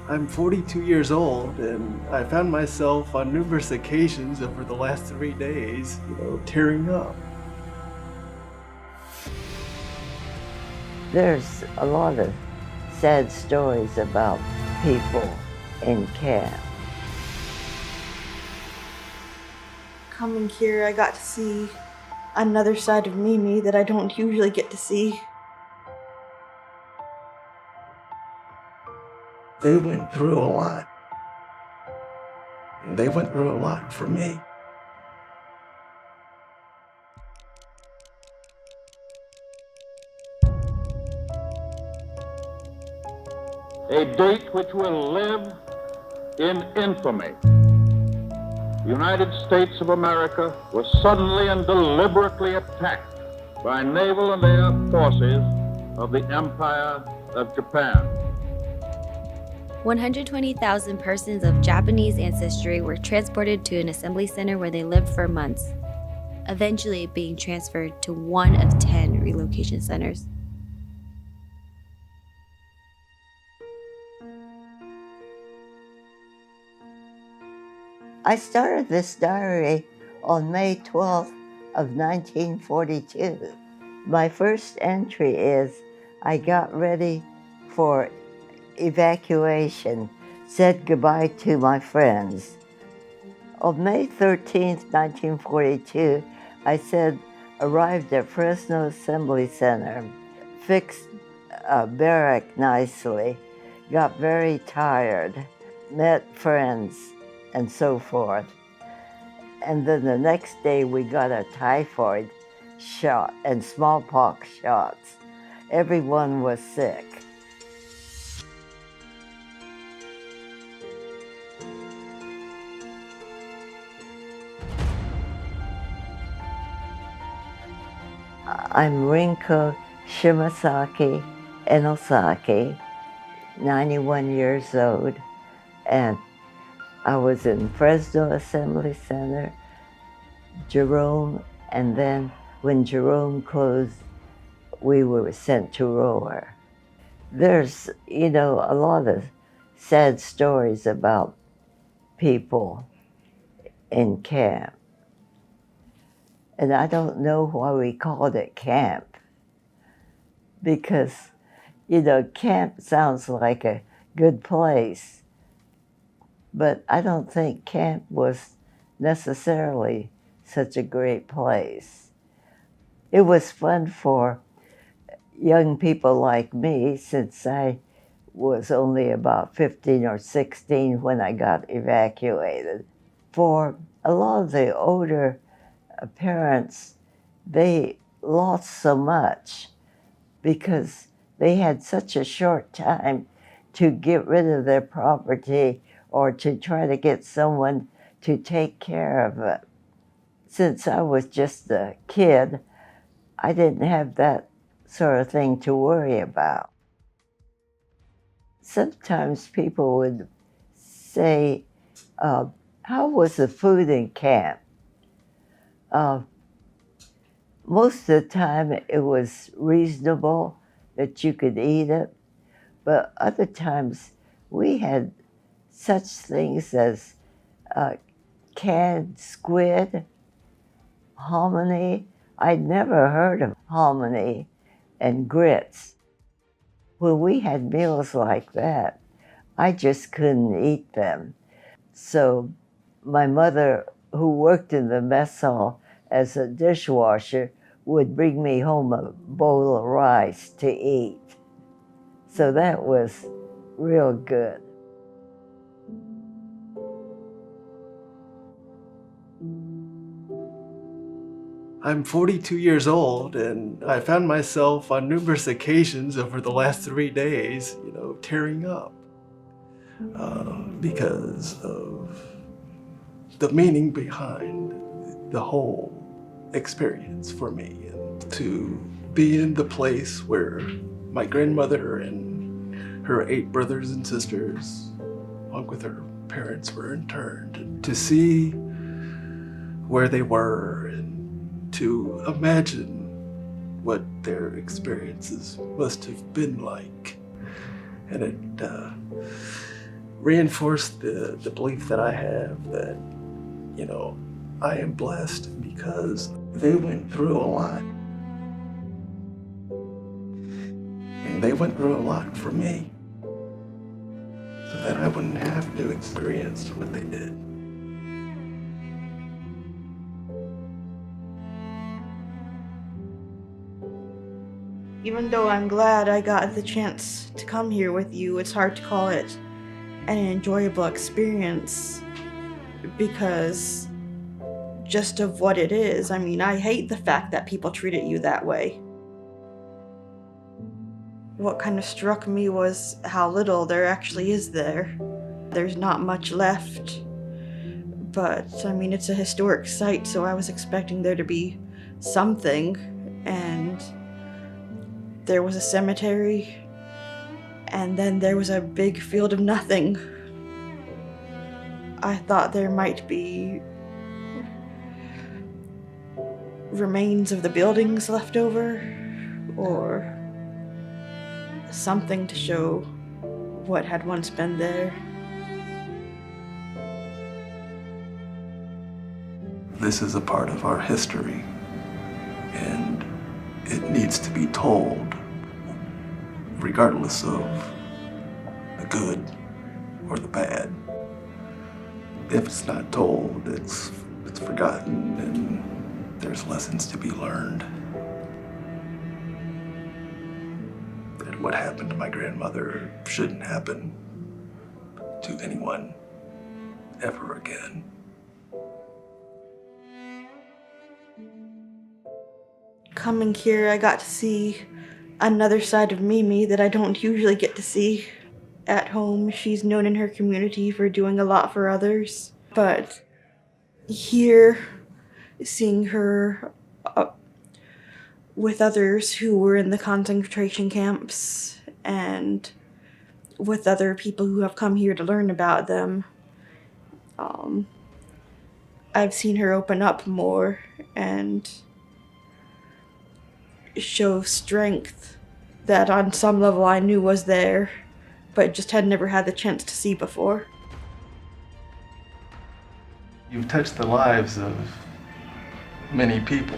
I'm 42 years old, and I found myself on numerous occasions over the last 3 days, tearing up. There's a lot of sad stories about people in camp. Coming here, I got to see another side of Mimi that I don't usually get to see. They went through a lot. They went through a lot for me. A date which will live in infamy. The United States of America was suddenly and deliberately attacked by naval and air forces of the Empire of Japan. 120,000 persons of Japanese ancestry were transported to an assembly center where they lived for months, eventually being transferred to one of 10 relocation centers. I started this diary on May 12th of 1942. My first entry is, I got ready for evacuation, said goodbye to my friends. On May 13th, 1942, I said, arrived at Fresno Assembly Center, fixed a barrack nicely, got very tired, met friends, and so forth. And then the next day we got a typhoid shot and smallpox shots. Everyone was sick. I'm Rinko Shimasaki Enosaki, 91 years old, and I was in Fresno Assembly Center, Jerome, and then when Jerome closed, we were sent to Rohwer. There's, a lot of sad stories about people in camp. And I don't know why we called it camp, because, camp sounds like a good place. But I don't think camp was necessarily such a great place. It was fun for young people like me, since I was only about 15 or 16 when I got evacuated. For a lot of the older parents, they lost so much because they had such a short time to get rid of their property or to try to get someone to take care of it. Since I was just a kid, I didn't have that sort of thing to worry about. Sometimes people would say, how was the food in camp? Most of the time it was reasonable that you could eat it, but other times we had such things as canned squid, hominy. I'd never heard of hominy, and grits. When we had meals like that, I just couldn't eat them. So my mother, who worked in the mess hall as a dishwasher, would bring me home a bowl of rice to eat. So that was real good. I'm 42 years old, and I found myself on numerous occasions over the last 3 days, tearing up because of the meaning behind the whole experience for me. And to be in the place where my grandmother and her 8 brothers and sisters, along with her parents, were interned, and to see where they were and to imagine what their experiences must have been like. And reinforced the belief that I have that, you know, I am blessed because they went through a lot. And they went through a lot for me so that I wouldn't have to experience what they did. Even though I'm glad I got the chance to come here with you, it's hard to call it an enjoyable experience because just of what it is. I mean, I hate the fact that people treated you that way. What kind of struck me was how little there actually is there. There's not much left. But, I mean, it's a historic site, so I was expecting there to be something, and there was a cemetery, and then there was a big field of nothing. I thought there might be remains of the buildings left over, or something to show what had once been there. This is a part of our history, and it needs to be told, regardless of the good or the bad. If it's not told, it's forgotten, and there's lessons to be learned. That what happened to my grandmother shouldn't happen to anyone ever again. Coming here, I got to see another side of Mimi that I don't usually get to see at home. She's known in her community for doing a lot for others. But here, seeing her with others who were in the concentration camps and with other people who have come here to learn about them, I've seen her open up more and show strength that on some level I knew was there, but just had never had the chance to see before. You've touched the lives of many people.